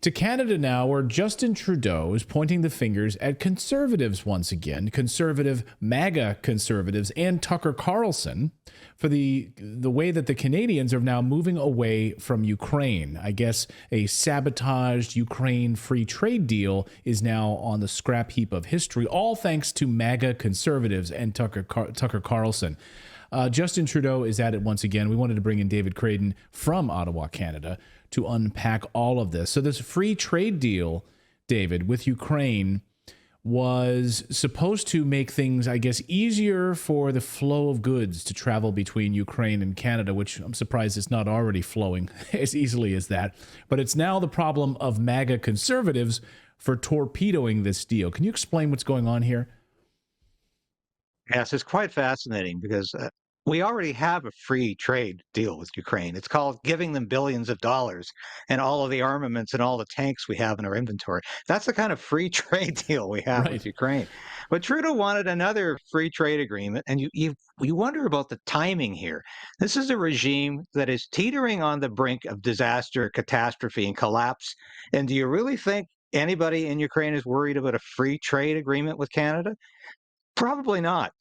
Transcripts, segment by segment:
To Canada now, where Justin Trudeau is pointing the fingers at conservatives once again, conservative MAGA conservatives, and Tucker Carlson for the way that the Canadians are now moving away from Ukraine. I guess a sabotaged Ukraine free trade deal is now on the scrap heap of history, all thanks to MAGA conservatives and Tucker Carlson. Justin Trudeau is at it once again. We wanted to bring in David Krayden from Ottawa, Canada, to unpack all of this. So this free trade deal, David, with Ukraine was supposed to make things, I guess, easier for the flow of goods to travel between Ukraine and Canada, which I'm surprised it's not already flowing as easily as that. But it's now the problem of MAGA conservatives for torpedoing this deal. Can you explain what's going on here? Yes, it's quite fascinating because we already have a free trade deal with Ukraine. It's called giving them billions of dollars and all of the armaments and all the tanks we have in our inventory. That's the kind of free trade deal we have Right. with Ukraine. But Trudeau wanted another free trade agreement, and you wonder about the timing here. This is a regime that is teetering on the brink of disaster, catastrophe, and collapse. And do you really think anybody in Ukraine is worried about a free trade agreement with Canada? Probably not.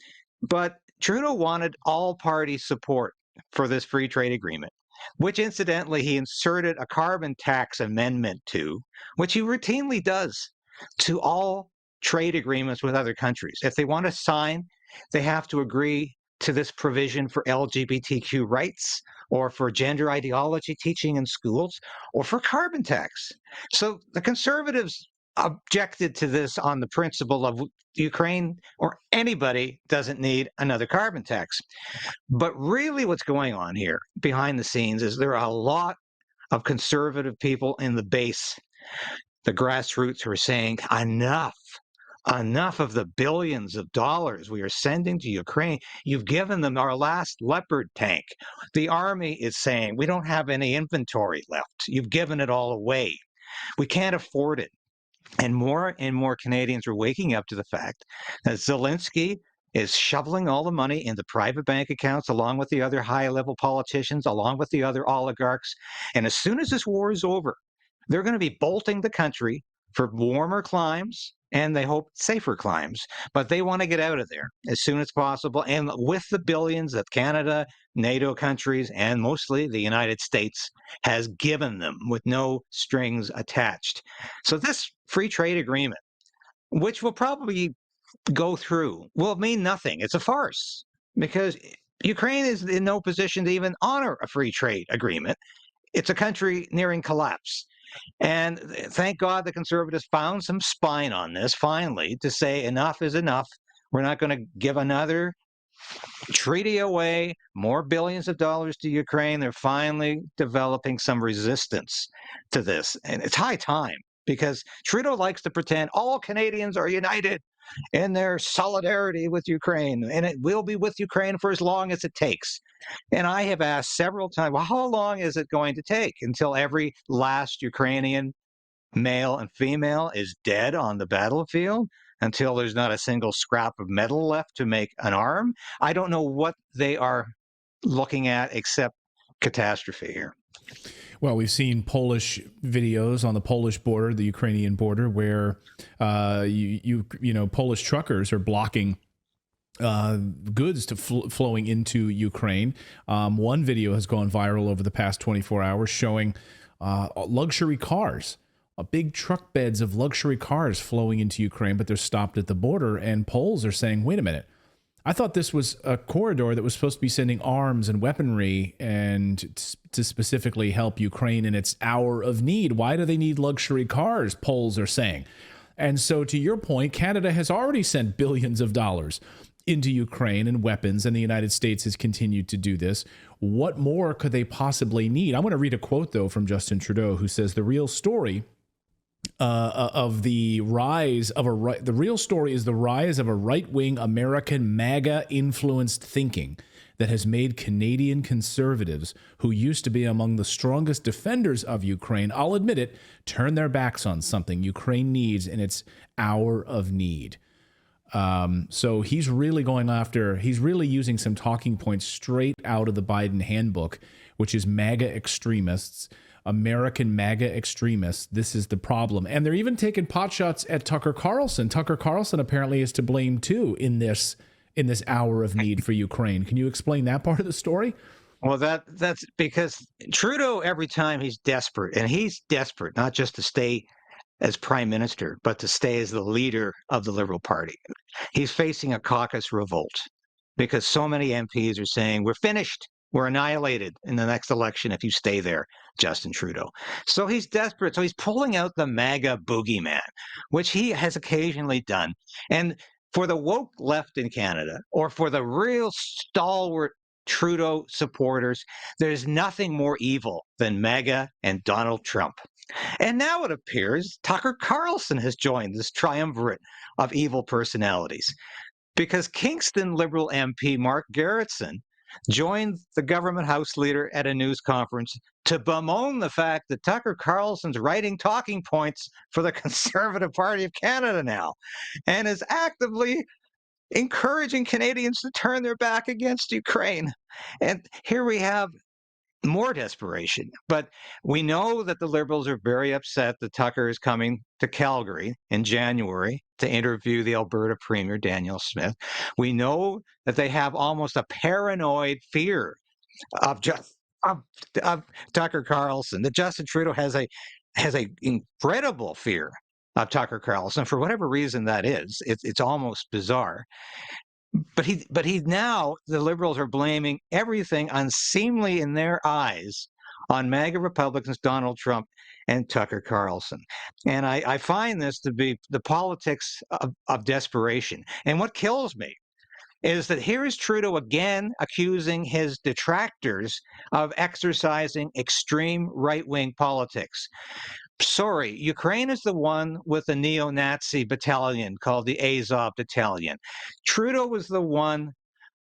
But Trudeau wanted all party support for this free trade agreement, which incidentally he inserted a carbon tax amendment to, which he routinely does to all trade agreements with other countries. If they want to sign, they have to agree to this provision for LGBTQ rights or for gender ideology teaching in schools or for carbon tax. So the conservatives objected to this on the principle of Ukraine or anybody doesn't need another carbon tax. But really, what's going on here behind the scenes is there are a lot of conservative people in the base, the grassroots, who are saying, enough of the billions of dollars we are sending to Ukraine. You've given them our last Leopard tank. The army is saying, we don't have any inventory left. You've given it all away. We can't afford it. And more Canadians are waking up to the fact that Zelensky is shoveling all the money into private bank accounts along with the other high-level politicians, along with the other oligarchs. And as soon as this war is over, they're going to be bolting the country for warmer climes and they hope safer climes. But they want to get out of there as soon as possible. And with the billions that Canada, NATO countries, and mostly the United States has given them with no strings attached. So this free trade agreement, which will probably go through, will mean nothing. It's a farce because Ukraine is in no position to even honor a free trade agreement. It's a country nearing collapse. And thank God the conservatives found some spine on this finally to say enough is enough. We're not going to give another treaty away, more billions of dollars to Ukraine. They're finally developing some resistance to this. And it's high time because Trudeau likes to pretend all Canadians are united in their solidarity with Ukraine, and it will be with Ukraine for as long as it takes. And I have asked several times, well, how long is it going to take until every last Ukrainian male and female is dead on the battlefield? Until there's not a single scrap of metal left to make an arm? I don't know what they are looking at except catastrophe here. Well, we've seen Polish videos on the Polish border, the Ukrainian border, where you know Polish truckers are blocking goods to flowing into Ukraine. One video has gone viral over the past 24 hours showing luxury cars, big truck beds of luxury cars flowing into Ukraine, but they're stopped at the border. And Poles are saying, wait a minute, I thought this was a corridor that was supposed to be sending arms and weaponry and to specifically help Ukraine in its hour of need. Why do they need luxury cars? Poles are saying. And so to your point, Canada has already sent billions of dollars into Ukraine and weapons, and the United States has continued to do this. What more could they possibly need? I want to read a quote, though, from Justin Trudeau, who says the real story of the rise of the real story is the rise of a right-wing American MAGA-influenced thinking that has made Canadian conservatives, who used to be among the strongest defenders of Ukraine, I'll admit it, turn their backs on something Ukraine needs in its hour of need. So he's really he's really using some talking points straight out of the Biden handbook, which is MAGA extremists American MAGA extremists. This is the problem. And they're even taking potshots at Tucker Carlson. Tucker Carlson apparently is to blame too in this hour of need for Ukraine. Can you explain that part of the story? Well, that's because Trudeau, every time he's desperate, and he's desperate not just to stay as prime minister, but to stay as the leader of the Liberal Party. He's facing a caucus revolt because so many MPs are saying, we're finished. We're annihilated in the next election if you stay there, Justin Trudeau. So he's desperate. So he's pulling out the MAGA boogeyman, which he has occasionally done. And for the woke left in Canada, or for the real stalwart Trudeau supporters, there's nothing more evil than MAGA and Donald Trump. And now it appears Tucker Carlson has joined this triumvirate of evil personalities because Kingston Liberal MP Mark Garrettson joined the government House leader at a news conference to bemoan the fact that Tucker Carlson's writing talking points for the Conservative Party of Canada now and is actively encouraging Canadians to turn their back against Ukraine. And here we have more desperation. But we know that the Liberals are very upset that Tucker is coming to Calgary in January to interview the Alberta Premier, Danielle Smith. We know that they have almost a paranoid fear of Tucker Carlson, that Justin Trudeau has a incredible fear of Tucker Carlson. For whatever reason that is, it's almost bizarre. But he now, the Liberals are blaming everything unseemly in their eyes on MAGA Republicans, Donald Trump and Tucker Carlson. And I find this to be the politics of desperation. And what kills me is that here is Trudeau again accusing his detractors of exercising extreme right-wing politics. Sorry, Ukraine is the one with the neo-Nazi battalion called the Azov Battalion. Trudeau was the one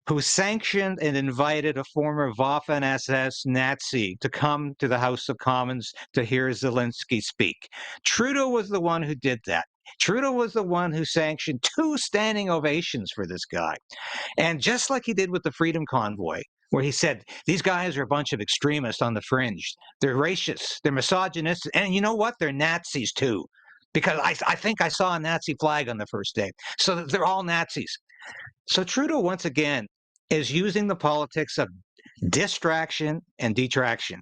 who sanctioned and invited a former Waffen-SS Nazi to come to the House of Commons to hear Zelensky speak. Trudeau was the one who did that. Trudeau was the one who sanctioned 2 standing ovations for this guy. And just like he did with the Freedom Convoy, where he said, these guys are a bunch of extremists on the fringe. They're racist, they're misogynistic, and you know what? They're Nazis too. Because I think I saw a Nazi flag on the first day. So they're all Nazis. So Trudeau, once again, is using the politics of distraction and detraction.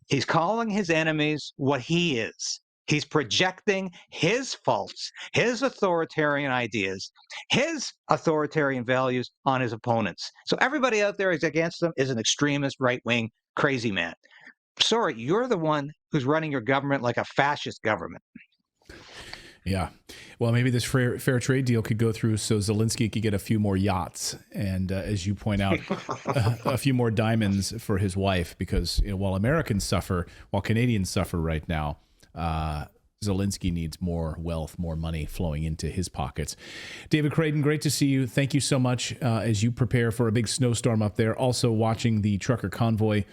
He's calling his enemies what he is. He's projecting his faults, his authoritarian ideas, his authoritarian values on his opponents. So everybody out there is against him is an extremist, right-wing, crazy man. Sorry, you're the one who's running your government like a fascist government. Yeah. Well, maybe this fair trade deal could go through so Zelensky could get a few more yachts and, as you point out, a few more diamonds for his wife, because while Americans suffer, while Canadians suffer right now, Zelensky needs more wealth, more money flowing into his pockets. David Krayden, great to see you. Thank you so much as you prepare for a big snowstorm up there. Also watching the trucker convoy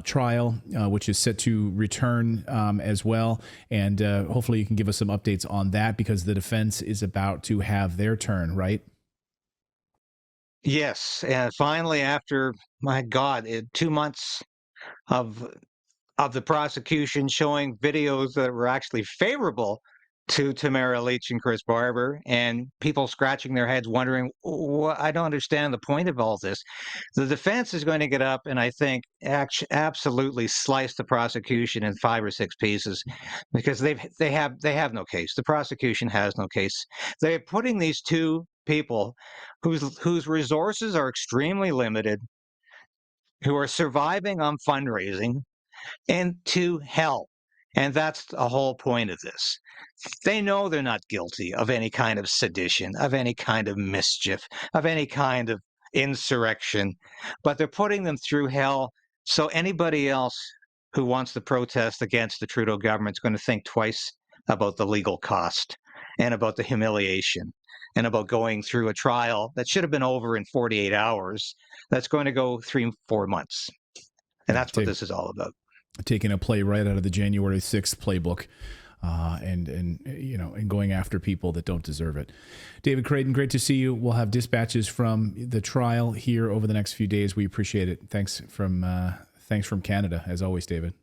trial, which is set to return as well. And hopefully you can give us some updates on that, because the defense is about to have their turn, right? Yes. And finally, after, my God, 2 months of the prosecution showing videos that were actually favorable to Tamara Leach and Chris Barber, and people scratching their heads wondering, I don't understand the point of all this. The defense is going to get up and I think absolutely slice the prosecution in 5 or 6 pieces, because they have no case. The prosecution has no case. They're putting these 2 people whose resources are extremely limited, who are surviving on fundraising, into hell. And that's the whole point of this. They know they're not guilty of any kind of sedition, of any kind of mischief, of any kind of insurrection, but they're putting them through hell. So anybody else who wants to protest against the Trudeau government is going to think twice about the legal cost and about the humiliation and about going through a trial that should have been over in 48 hours. That's going to go 3-4 months. And that's what this is all about. Taking a play right out of the January 6th playbook, and going after people that don't deserve it. David Krayden, great to see you. We'll have dispatches from the trial here over the next few days. We appreciate it. Thanks from Canada, as always, David.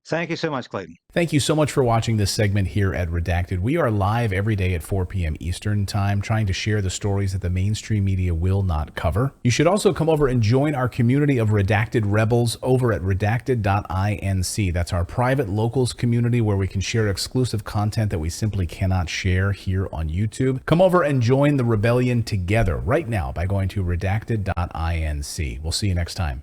Thank you so much, Clayton. Thank you so much for watching this segment here at Redacted. We are live every day at 4 p.m. Eastern Time, trying to share the stories that the mainstream media will not cover. You should also come over and join our community of Redacted Rebels over at redacted.inc. That's our private locals community where we can share exclusive content that we simply cannot share here on YouTube. Come over and join the rebellion together right now by going to redacted.inc. We'll see you next time.